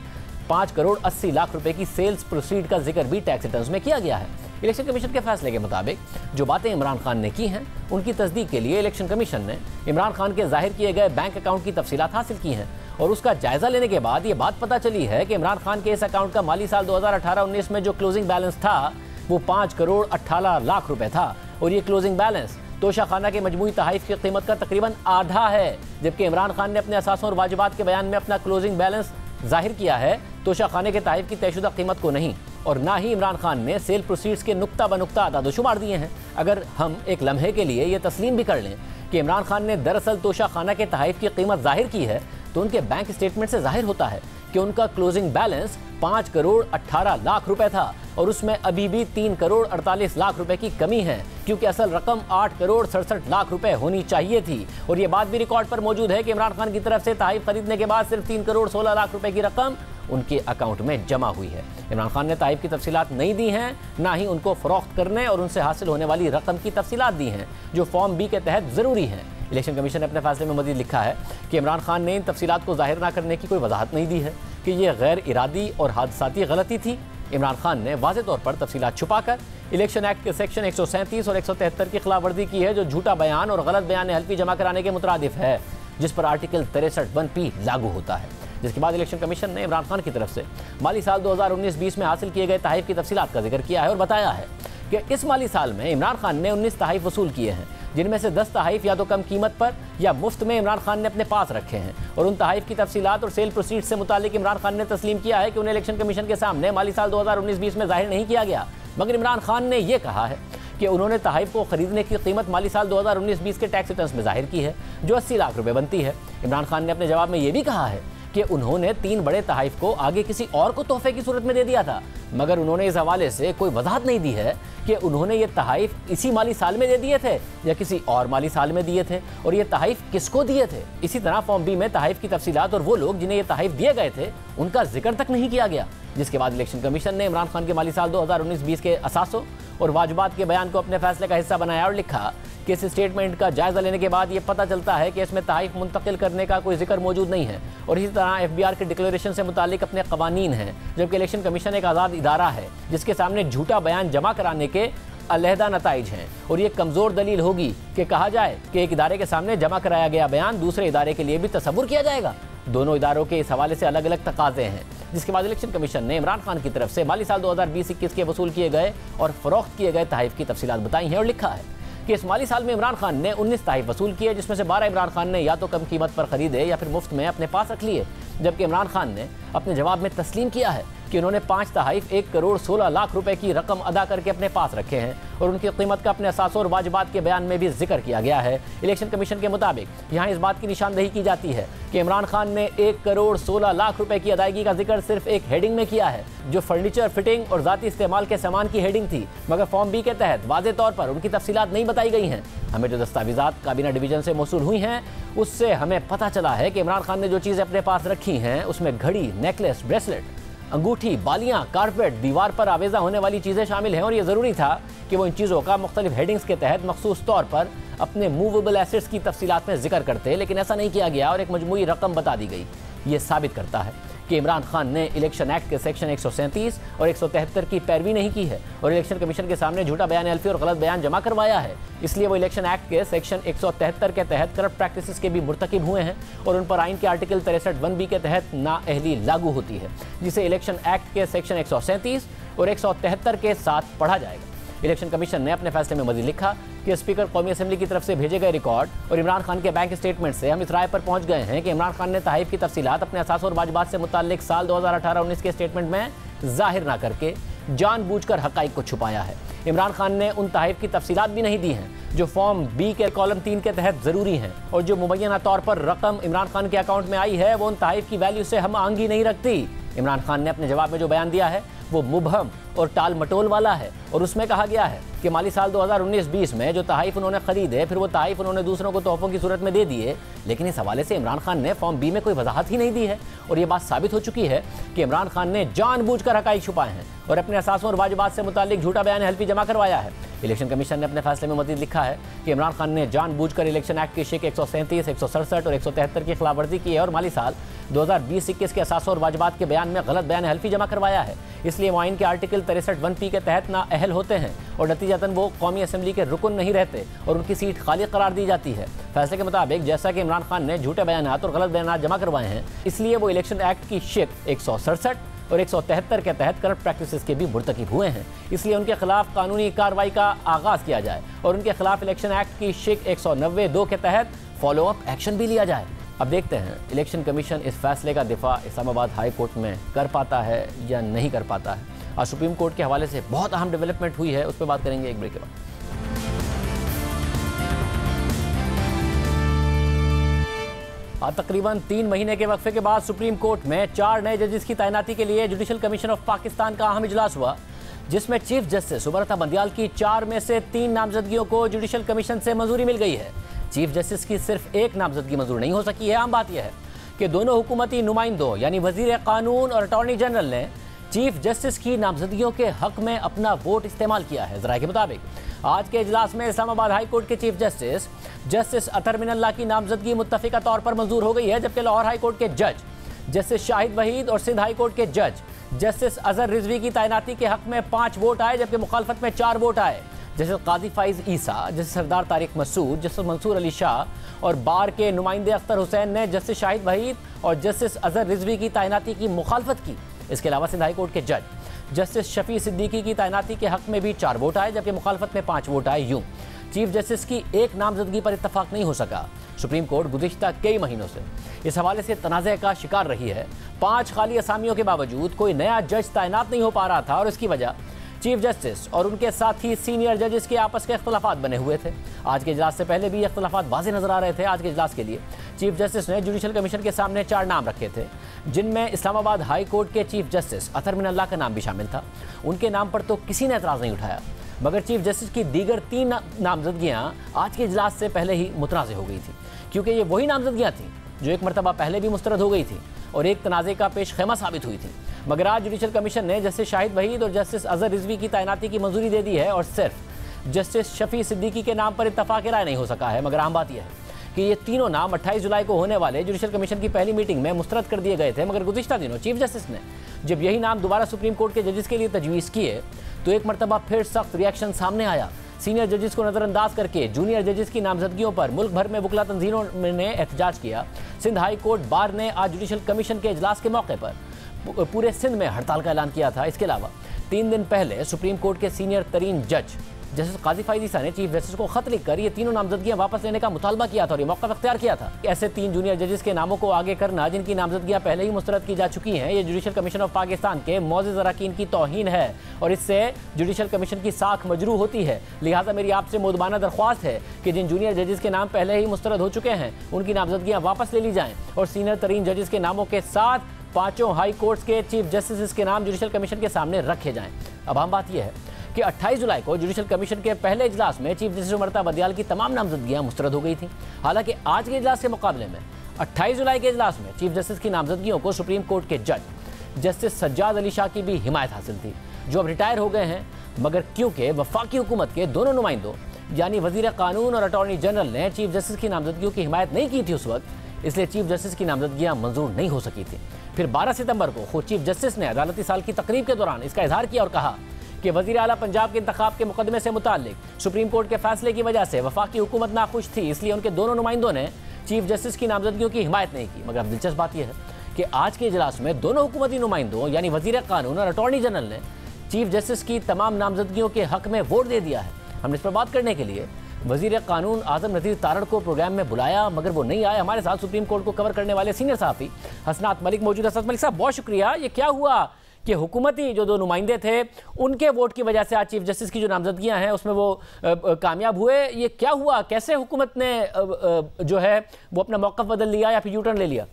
5 करोड़ 80 लाख रुपए की सेल्स प्रोसीड का जिक्र भी टैक्स रिटर्न्स में किया गया है। इलेक्शन कमीशन के फैसले के मुताबिक जो बातें इमरान खान ने की हैं उनकी तस्दीक के लिए इलेक्शन कमीशन ने इमरान खान के जाहिर किए गए बैंक अकाउंट की तफसीलात हासिल की हैं, और उसका जायजा लेने के बाद ये बात पता चली है कि इमरान खान के इस अकाउंट का माली साल 2018-19 में जो क्लोजिंग बैलेंस था वो 5 करोड़ 18 लाख रुपए था, और ये क्लोजिंग बैलेंस तोशाखाना के मजमूई तहाइफ की कीमत का तकरीबन आधा है। जबकि इमरान खान ने अपने असासों और वाजिबात के बयान में अपना क्लोजिंग बैलेंस जाहिर किया है तोशाखाने के तहाइफ की तयशुदा कीमत को नहीं, और ना ही इमरान खान ने सेल प्रोसीड्स के नुक्ता ब नुक्ता आदाद-ओ-शुमार दिए हैं। अगर हम एक लम्हे के लिए ये तस्लीम भी कर लें कि इमरान खान ने दरअसल तोशाखाना के तहाइफ की कीमत जाहिर की है, तो उनके बैंक स्टेटमेंट से जाहिर होता है कि उनका क्लोजिंग बैलेंस 5 करोड़ 18 लाख रुपए था, और उसमें अभी भी 3 करोड़ 48 लाख रुपए की कमी है, क्योंकि असल रकम 8 करोड़ 67 लाख रुपए होनी चाहिए थी। और ये बात भी रिकॉर्ड पर मौजूद है कि इमरान खान की तरफ से तहाइफ खरीदने के बाद सिर्फ 3 करोड़ 16 लाख रुपए की रकम उनके अकाउंट में जमा हुई है। इमरान खान ने तहाइफ की तफसीलात नहीं दी हैं, ना ही उनको फरोख्त करने और उनसे हासिल होने वाली रकम की तफसीलात दी हैं जो फॉर्म B के तहत ज़रूरी हैं। इलेक्शन कमीशन ने अपने फैसले में मज़ीद लिखा है कि इमरान खान ने इन तफसीलात को जाहिर न करने की कोई वजाहत नहीं दी है कि यह गैर इरादी और हादसाती गलती थी। इमरान खान ने वाज़ेह तौर पर तफसीलात छुपाकर इलेक्शन एक्ट के सेक्शन 137 और 173 की खिलाफवर्जी की है, जो झूठा बयान और गलत बयान हल्फी जमा कराने के मुतरादिफ है, जिस पर आर्टिकल 63(1) लागू होता है। जिसके बाद इलेक्शन कमीशन ने इमरान खान की तरफ से माली साल 2019-20 में हासिल किए गए तहफ़ की तफसीलात का जिक्र किया है और बताया है कि इस माली साल में इमरान खान ने 19 तहफ़ वसूल किए हैं, जिनमें से 10 तहफ़ या तो कम कीमत पर या मुफ्त में इमरान खान ने अपने पास रखे हैं। और उन तहफ़ की तफसीलात और सेल प्रोसीड से मुतालिक इमरान खान ने तस्लीम किया है कि उन्हें इलेक्शन कमीशन के सामने माली साल 2019-20 में जाहिर नहीं किया गया, मगर इमरान खान ने यह कहा है कि उन्होंने तहफ़ को खरीदने की कीमत माली साल 2019-20 के टैक्स रिटर्न्स में जाहिर की है, जो 80 लाख रुपए बनती है। इमरान खान ने अपने जवाब में यह भी कहा है कि उन्होंने 3 बड़े तहफ़ को आगे किसी और को तोहफे की सूरत में दे दिया था, मगर उन्होंने इस हवाले से कोई वजाहत नहीं दी है कि उन्होंने ये तहफ़ इसी माली साल में दे दिए थे या किसी और माली साल में दिए थे और ये तहफ़ किसको दिए थे। इसी तरह फॉर्म बी में तहफ़ की तफसीलात और वो लोग जिन्हें ये तहफ़ दिए गए थे उनका जिक्र तक नहीं किया गया। जिसके बाद इलेक्शन कमीशन ने इमरान खान के माली साल 2019-20 के असासों और वाजबात के बयान को अपने फैसले का हिस्सा बनाया और लिखा कि इस स्टेटमेंट का जायजा लेने के बाद ये पता चलता है कि इसमें तहफ़ मुंतकिल करने का कोई जिक्र मौजूद नहीं है और इसी तरह FBR के डिक्लेरेशन से मुतालिक अपने कवानीन हैं, जबकि इलेक्शन कमीशन एक आज़ाद इदारा है जिसके सामने झूठा बयान जमा कराने के अलहदा नताइज हैं। और ये कमज़ोर दलील होगी कि कहा जाए कि एक इदारे के सामने जमा कराया गया बयान दूसरे इदारे के लिए भी तसव्वुर किया जाएगा। दोनों इदारों के इस हवाले से अलग अलग तकाज़े हैं। जिसके बाद इलेक्शन कमीशन ने इमरान खान की तरफ से माली साल 2020-21 के वसूल किए गए और फ़रोख्त किए गए तहफ़ की तफसीलात बताई हैं और लिखा है कि इस माली साल में इमरान खान ने 19 तहफ़ वसूल किए, जिसमें से 12 इमरान खान ने या तो कम कीमत पर खरीदे या फिर मुफ्त में अपने पास रख लिए, जबकि इमरान खान ने अपने जवाब में तस्लीम किया है कि उन्होंने 5 तहफ़ 1 करोड़ 16 लाख रुपए की रकम अदा करके अपने पास रखे हैं और उनकी कीमत का अपने असासों और वाजबात के बयान में भी जिक्र किया गया है। इलेक्शन कमीशन के मुताबिक यहाँ इस बात की निशानदही की जाती है कि इमरान खान ने 1 करोड़ 16 लाख रुपए की अदायगी का जिक्र सिर्फ एक हेडिंग में किया है, जो फर्नीचर फिटिंग और ज़ाती इस्तेमाल के सामान की हेडिंग थी, मगर फॉर्म बी के तहत वाज़े तौर पर उनकी तफसीलात नहीं बताई गई हैं। हमें जो दस्तावेज़ात काबीना डिवीज़न से मौसूल हुई हैं उससे हमें पता चला है कि इमरान खान ने जो चीज़ें अपने पास रखी हैं उसमें घड़ी, नेकलेस, ब्रेसलेट, अंगूठी, बालियां, कारपेट, दीवार पर आवेजा होने वाली चीज़ें शामिल हैं और ये ज़रूरी था कि वो इन चीज़ों का मुख्तलिफ हेडिंग्स के तहत मखसूस तौर पर अपने मूवेबल एसेट्स की तफसीलात में जिक्र करते, लेकिन ऐसा नहीं किया गया और एक मजमूई रकम बता दी गई। ये साबित करता है कि इमरान खान ने इलेक्शन एक्ट के सेक्शन 137 और 173 की पैरवी नहीं की है और इलेक्शन कमीशन के सामने झूठा बयान हल्फी और गलत बयान जमा करवाया है। इसलिए वो इलेक्शन एक्ट के सेक्शन 173 के तहत करप्ट प्रैक्टिसेस के भी मुर्तकिब हुए हैं और उन पर आइन के आर्टिकल 63(1) के तहत नाअहली लागू होती है, जिसे इलेक्शन एक्ट के सेक्शन 137 और 173 के साथ पढ़ा जाएगा। इलेक्शन कमीशन ने अपने फैसले में मज़ीद लिखा कि स्पीकर कौमी असेंबली की तरफ से भेजे गए रिकॉर्ड और इमरान खान के बैंक स्टेटमेंट से हम इस राय पर पहुंच गए हैं कि इमरान खान ने तहफ़ की तफसीलात अपने असास और वाजबात से मुताल्लिक साल 2018-19 के स्टेटमेंट में जाहिर ना करके जानबूझकर हक़ाइक़ को छुपाया है। इमरान खान ने उन तहफ़ की तफसीलात भी नहीं दी हैं जो फॉर्म बी के कॉलम 3 के तहत ज़रूरी हैं और जो मुबैना तौर पर रकम इमरान खान के अकाउंट में आई है वो उन तहफ़ की वैल्यू से हम आंगी नहीं रखती। इमरान खान ने अपने जवाब में जो बयान दिया है वो मुबहम और टाल मटोल वाला है और उसमें कहा गया है कि माली साल 2019-20 में जो तहफ़ उन्होंने खरीदे फिर वो तहफ़ उन्होंने दूसरों को तोहफ़ों की सूरत में दे दिए, लेकिन इस हवाले से इमरान खान ने फॉर्म बी में कोई वजाहत ही नहीं दी है और ये बात साबित हो चुकी है कि इमरान खान ने जानबूझकर हक़ाइक़ छुपाए हैं और अपने असासों और वाजबात से मुताल्लिक झूठा बयान हल्फी जमा करवाया है। इलेक्शन कमीशन ने अपने फैसले में मज़ीद लिखा है कि इमरान खान ने जानबूझकर इलेक्शन एक्ट की शिक 137, 167 और 173 की खिलाफवर्जी की है और माली साल 2020-21 के असासों और वाजबात के बयान में गलत बयान हल्फी जमा करवाया है। इसलिए वो आइन के आर्टिकल 63(1) के तहत नाअहल होते हैं और नतीजतन वो कौमी असेंबली के रुकन नहीं रहते और उनकी सीट खाली करार दी जाती है। फैसले के मुताबिक जैसा कि इमरान खान ने झूठे बयानात और गलत बयानात जमा करवाए हैं, इसलिए वो इलेक्शन एक्ट की शिक 167 और 173 के तहत करप्ट प्रैक्टिसेस के भी मुर्तकिब हुए हैं। इसलिए उनके खिलाफ कानूनी कार्रवाई का आगाज़ किया जाए और उनके खिलाफ इलेक्शन एक्ट की शिक 190(2) के तहत फॉलो अप एक्शन भी लिया जाए। अब देखते हैं इलेक्शन कमीशन इस फैसले का दिफा इस्लामाबाद हाई कोर्ट में कर पाता है या नहीं कर पाता है। आज सुप्रीम कोर्ट के हवाले से बहुत अहम डेवलपमेंट हुई है, उस पर बात करेंगे एक ब्रेक के बाद। आज तकरीबन 3 महीने के वक्फे के बाद सुप्रीम कोर्ट में 4 नए जजेस की तैनाती के लिए जुडिशल कमीशन ऑफ पाकिस्तान का अहम इजलास हुआ, जिसमें चीफ जस्टिस उमरता बंदियाल की 4 में से 3 नामजदगियों को जुडिशल कमीशन से मंजूरी मिल गई है। चीफ जस्टिस की सिर्फ एक नामजदगी मंजूर नहीं हो सकी है। आम बात यह है कि दोनों हुकूमती नुमाइंदों यानी वजीर कानून और अटॉर्नी जनरल ने चीफ जस्टिस की नामजदगियों के हक में अपना वोट इस्तेमाल किया है। ज़राए के मुताबिक आज के इजलास में इस्लामाबाद हाई कोर्ट के चीफ जस्टिस अतर मिनल्ला की नामजदगी मुत्तफिका तौर पर मंजूर हो गई है, जबकि लाहौर हाई कोर्ट के जज जस्टिस शाहिद वहीद और सिंध हाई कोर्ट के जज जस्टिस अजहर रिजवी की तैनाती के हक में 5 वोट आए, जबकि मुखालफत में 4 वोट आए। जस्टिस काजी फाइज ईसा, जस्टिस सरदार तारिक मसूद, जस्टिस मंसूर अली शाह और बार के नुमाइंदे अख्तर हुसैन ने जस्टिस शाहिद वहीद और जस्टिस अजहर रिजवी की तैनाती की मुखालफत की। इसके अलावा सिंध हाई कोर्ट के जज जस्टिस शफी सिद्दीकी की तैनाती के हक में भी 4 वोट आए, जबकि मुखालफत में 5 वोट आए। यूं चीफ जस्टिस की एक नामजदगी पर इत्तफाक नहीं हो सका। सुप्रीम कोर्ट गुज़िश्ता कई महीनों से इस हवाले से तनाज़े का शिकार रही है। 5 खाली असामियों के बावजूद कोई नया जज तैनात नहीं हो पा रहा था और इसकी वजह चीफ जस्टिस और उनके साथी सीनियर जजेस के आपस के इख्तलाफात बने हुए थे। आज के इजलास से पहले भी इख्तलाफात वाज़ेह नजर आ रहे थे। आज के इजलास के लिए चीफ जस्टिस ने जुडिशल कमीशन के सामने 4 नाम रखे थे, जिनमें इस्लामाबाद हाई कोर्ट के चीफ जस्टिस अतर मिनल्लाह का नाम भी शामिल था। उनके नाम पर तो किसी ने एतराज़ नहीं उठाया, मगर चीफ जस्टिस की दीगर 3 नामजदगियाँ आज के इजलास से पहले ही मुतनाज़ हो गई थी, क्योंकि ये वही नामजदगियाँ थीं जो एक मरतबा पहले भी मुस्तरद हो गई थी और एक तनाज़े का पेश खेमा साबित हुई थी। मगर आज जुडिशल कमीशन ने जस्टिस शाहिद वहीद और जस्टिस अजहर रिजवी की तैनाती की मंजूरी दे दी है और सिर्फ जस्टिस शफी सिद्दीकी के नाम पर इत्तफाक राय नहीं हो सका है। मगर आम बात यह है कि ये तीनों नाम 28 जुलाई को होने वाले जुडिशल कमीशन की पहली मीटिंग में मुस्तरद कर दिए गए थे। मगर गुज़िश्ता दिनों चीफ जस्टिस ने जब यही नाम दोबारा सुप्रीम कोर्ट के जजेस के लिए तजवीज़ किए तो एक मरतबा फिर सख्त रिएक्शन सामने आया। सीनियर जजेस को नज़रअंदाज करके जूनियर जजेस की नामजदगियों पर मुल्क भर में वकला तंजीमों ने एहतजाज किया। सिंध हाई कोर्ट बार ने आज जुडिशल कमीशन के इजलास के मौके पर पूरे सिंध में हड़ताल का ऐलान किया था। इसके अलावा 3 दिन पहले सुप्रीम कोर्ट के सीनियर तरीन जज जस्टिस काजी फाइज ईसा ने चीफ जस्टिस को खत लिखकर ये तीनों नामजदगियां वापस लेने का मुतालबा किया था और ये मौका अख्तियार किया था। ऐसे 3 जूनियर जजेस के नामों को आगे करना जिनकी नामजदगियां पहले ही मुस्तरद की जा चुकी हैं, ये जुडिशल कमीशन ऑफ पाकिस्तान के मौजूद अरकान की तौहीन है और इससे जुडिशल कमीशन की साख मजरू होती है। लिहाजा मेरी आपसे मुदबाना दरख्वास्त है कि जिन जूनियर जजेस के नाम पहले ही मुस्तरद हो चुके हैं उनकी नामजदगियां वापस ले ली जाएँ और सीनियर तरीन जजेस के नामों के साथ 5 हाई कोर्ट्स के चीफ जस्टिस के नाम जुडिशल कमीशन के सामने रखे जाएँ। अब हम बात यह है कि 28 जुलाई को जुडिशल कमीशन के पहले इजलास में चीफ जस्टिस उमर अता बंदियाल की तमाम नामजदगियां मुस्तरद हो गई थी। हालांकि आज के इजलास के मुकाबले में 28 जुलाई के इजलास में चीफ जस्टिस की नामजदगियों को सुप्रीम कोर्ट के जज जस्टिस सज्जाद अली शाह की भी हिमायत हासिल थी, जो अब रिटायर हो गए हैं। मगर क्योंकि वफाकी हुकूमत के दोनों नुमाइंदों यानी वजीर कानून और अटॉर्नी जनरल ने चीफ जस्टिस की नामजदगियों की हिमायत नहीं की थी उस वक्त, इसलिए चीफ जस्टिस की नामजदगियां मंजूर नहीं हो सकी थी। फिर 12 सितंबर को खुद चीफ जस्टिस ने अदालती साल की तकरीब के दौरान इसका इजहार किया और कहा कि वज़ीर आला पंजाब के इंतखाब के मुकदमे से मुताल्लिक सुप्रीम कोर्ट के फैसले की वजह से वफाकी हुकूमत नाखुश थी, इसलिए उनके दोनों नुमाइंदों ने चीफ जस्टिस की नामजदगियों की हिमायत नहीं की। मगर अब दिलचस्प बात यह है कि आज के इजलास में दोनों हुकूमती नुमाइंदों यानी वज़ीर कानून और अटॉर्नी जनरल ने चीफ जस्टिस की तमाम नामजदगियों के हक में वोट दे दिया है। हमने इस पर बात करने के लिए वज़ीर कानून आज़म नज़ीर तारड़ को प्रोग्राम में बुलाया, मगर वो नहीं आए। हमारे साथ सुप्रीम कोर्ट को कवर करने वाले सीनियर सहाफ़ी हसनात मलिक मौजूद है। हसनात मलिक साहब, बहुत शुक्रिया। ये क्या हुआ कि हुकूमती जो 2 नुमाइंदे थे उनके वोट की वजह से आज चीफ जस्टिस की जो नामजदगियां हैं उसमें वो कामयाब हुए? ये क्या हुआ? कैसे हुकूमत ने जो है वो अपना मौक़िफ़ बदल लिया या फिर यू टर्न ले लिया?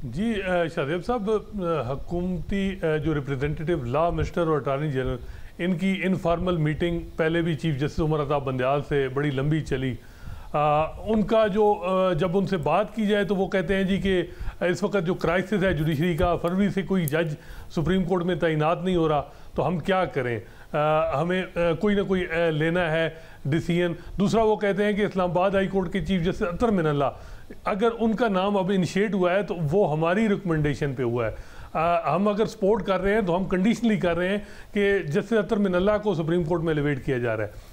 जी शाहजेब साहब, हुकूमती जो रिप्रेजेंटेटिव लॉ मिनिस्टर और अटॉर्नी जनरल, इनकी इनफॉर्मल मीटिंग पहले भी चीफ जस्टिस उमर अता बंदियाल से बड़ी लंबी चली। उनका जो जब उनसे बात की जाए तो वो कहते हैं जी कि इस वक्त जो क्राइसिस है जुडिशरी का, फरवरी से कोई जज सुप्रीम कोर्ट में तैनात नहीं हो रहा, तो हम क्या करें, हमें कोई ना कोई लेना है डिसीजन। दूसरा वो कहते हैं कि इस्लामाबाद हाई कोर्ट के चीफ जस्टिस अतर मिनल्लाह, अगर उनका नाम अब इनिशिएट हुआ है तो वो हमारी रिकमेंडेशन पे हुआ है। हम अगर सपोर्ट कर रहे हैं तो हम कंडीशनली कर रहे हैं कि जस्टिस अतर मिनल्लाह को सुप्रीम कोर्ट में एलिवेट किया जा रहा है।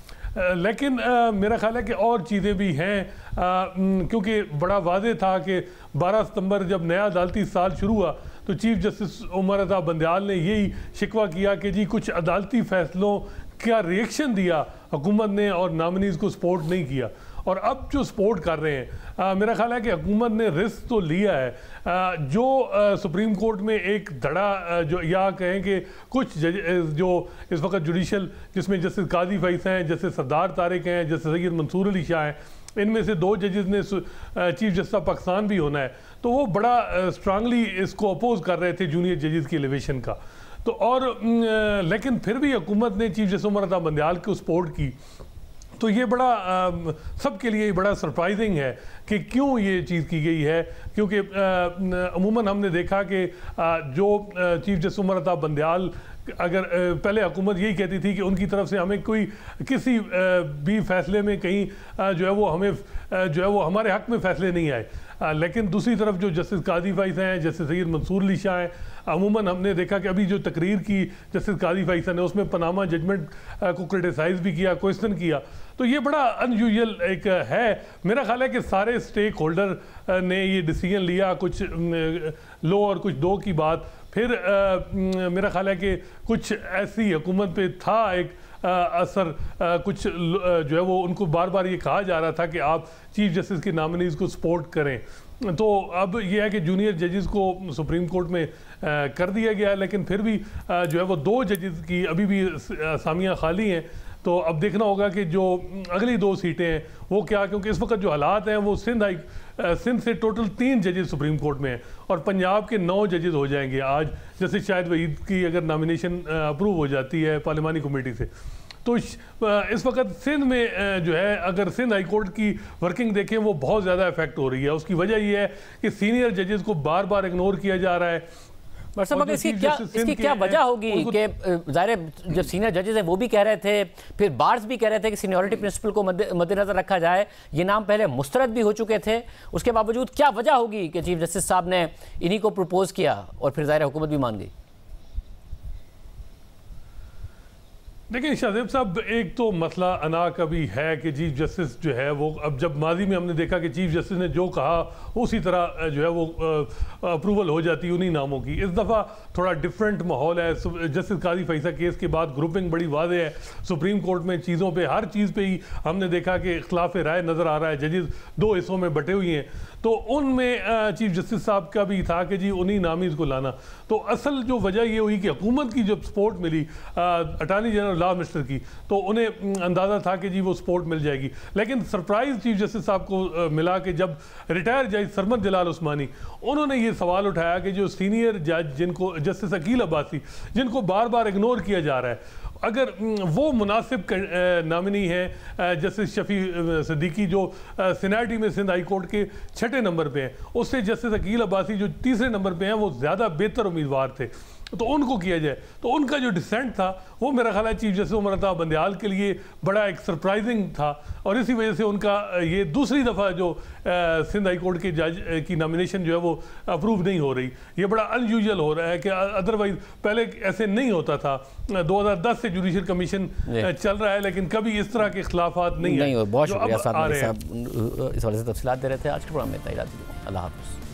लेकिन मेरा ख्याल है कि और चीज़ें भी हैं, क्योंकि बड़ा वाज़ेह था कि 12 सितंबर जब नया अदालती साल शुरू हुआ तो चीफ जस्टिस उमर अता बंदियाल ने यही शिकवा किया कि जी कुछ अदालती फैसलों का रिएक्शन दिया हुकूमत ने और नामिनीज़ को सपोर्ट नहीं किया। और अब जो सपोर्ट कर रहे हैं, मेरा ख्याल है कि हुकूमत ने रिस्क तो लिया है। जो सुप्रीम कोर्ट में एक धड़ा जो या कहें कि कुछ जो इस वक्त जुडिशल जिसमें जस्टिस काजी फैज हैं, जस्टिस सरदार तारिक हैं, जस्टिस सैयद मंसूर अली शाह हैं, इनमें से 2 जजेस ने चीफ जस्टिस ऑफ पाकिस्तान भी होना है, तो वो बड़ा स्ट्रांगली इसको अपोज कर रहे थे जूनियर जजेस की एलिवेशन का। तो और लेकिन फिर भी हुकूमत ने चीफ जस्टिस उमर अता बंदियाल को सपोर्ट की, तो ये बड़ा सबके लिए बड़ा सरप्राइजिंग है कि क्यों ये चीज़ की गई है। क्योंकि अमूमन हमने देखा कि जो चीफ जस्टिस उमर अता बंदियाल, अगर पहले हुकूमत यही कहती थी कि उनकी तरफ से हमें कोई किसी भी फैसले में कहीं जो है वो हमें जो है वो हमारे हक में फैसले नहीं आए, लेकिन दूसरी तरफ जो जस्टिस काजी फैसल हैं, जस्टिस सैयद मंसूर अली शाह हैं, अमूमन हमने देखा कि अभी जो तकरीर की जस्टिस काजी फैसल ने उसमें पनामा जजमेंट को क्रिटिसाइज़ भी किया, क्वेश्चन किया, तो ये बड़ा अनयूजुअल एक है। मेरा ख्याल है कि सारे स्टेक होल्डर ने ये डिसीजन लिया, कुछ लो और कुछ दो की बात, फिर मेरा ख्याल है कि कुछ ऐसी हुकूमत पे था एक असर, कुछ जो है वो उनको बार बार ये कहा जा रहा था कि आप चीफ जस्टिस की नॉमिनीज़ को सपोर्ट करें। तो अब ये है कि जूनियर जजेस को सुप्रीम कोर्ट में कर दिया गया, लेकिन फिर भी जो है वो 2 जजेस की अभी भी असामियाँ खाली हैं। तो अब देखना होगा कि जो अगली 2 सीटें हैं वो क्या, क्योंकि इस वक्त जो हालात हैं वो सिंध से टोटल 3 जजेस सुप्रीम कोर्ट में हैं और पंजाब के 9 जजेस हो जाएंगे आज, जैसे शायद वहीद की अगर नॉमिनेशन अप्रूव हो जाती है पार्लिमानी कमेटी से। तो इस वक्त सिंध में जो है अगर सिंध हाई कोर्ट की वर्किंग देखें वो बहुत ज़्यादा इफेक्ट हो रही है। उसकी वजह ये है कि सीनियर जजेस को बार बार इग्नोर किया जा रहा है। इसकी क्या वजह होगी कि ज़ाहिर जब सीनियर जजेस हैं वो भी कह रहे थे, फिर बार्स भी कह रहे थे कि सीनियरिटी प्रिंसिपल को मद्देनजर रखा जाए, ये नाम पहले मुस्तरद भी हो चुके थे, उसके बावजूद क्या वजह होगी कि चीफ जस्टिस साहब ने इन्हीं को प्रपोज किया और फिर ज़ाहिर हुकूमत भी मान गई? देखिए शाहजेब साहब, एक तो मसला अना का भी है कि चीफ जस्टिस जो है वो, अब जब माजी में हमने देखा कि चीफ जस्टिस ने जो कहा उसी तरह जो है वो अप्रूवल हो जाती है उन्हीं नामों की। इस दफ़ा थोड़ा डिफरेंट माहौल है। जस्टिस काजी फैसल केस के बाद ग्रुपिंग बड़ी वाज़ेह है। सुप्रीम कोर्ट में चीज़ों पे, हर चीज़ पे ही हमने देखा कि इख्तिलाफ राय नज़र आ रहा है। जजेस 2 हिस्सों में बटे हुए हैं, तो उनमें चीफ जस्टिस साहब का भी था कि जी उन्हीं नामीज़ को लाना। तो असल जो वजह ये हुई कि हुकूमत की जब सपोर्ट मिली अटॉर्नी जनरल लॉ मिनिस्टर की, तो उन्हें अंदाज़ा था कि जी वो सपोर्ट मिल जाएगी। लेकिन सरप्राइज़ चीफ जस्टिस साहब को मिला कि जब रिटायर जज सरमद जलाल उस्मानी, उन्होंने ये सवाल उठाया कि जो सीनियर जज जिनको जस्टिस अकील अब्बासी, जिनको बार बार इग्नोर किया जा रहा है, अगर वो मुनासिब नामिनी है जस्टिस शफी सिद्दीकी जो सीनियरिटी में सिंध हाई कोर्ट के 6ठे नंबर पे हैं, उससे जस्टिस अकील अब्बासी जो 3रे नंबर पे हैं वो ज़्यादा बेहतर उम्मीदवार थे, तो उनको किया जाए। तो उनका जो डिसेंट था वो मेरा ख्याल है चीफ जस्टिस उमर अता बंदयाल के लिए बड़ा एक सरप्राइजिंग था, और इसी वजह से उनका ये दूसरी दफ़ा जो सिंध हाई कोर्ट के जज की नॉमिनेशन जो है वो अप्रूव नहीं हो रही। ये बड़ा अनयूजुअल हो रहा है कि अदरवाइज पहले ऐसे नहीं होता था। 2010 से जुडिशल कमीशन चल रहा है, लेकिन कभी इस तरह के खिलाफात नहीं है। बहुत शुक्रिया साहब, इस हवाले से तफसीलात दे रहे थे। आज के प्रोग्राम में इतना ही, अल्लाह हाफ़िज़।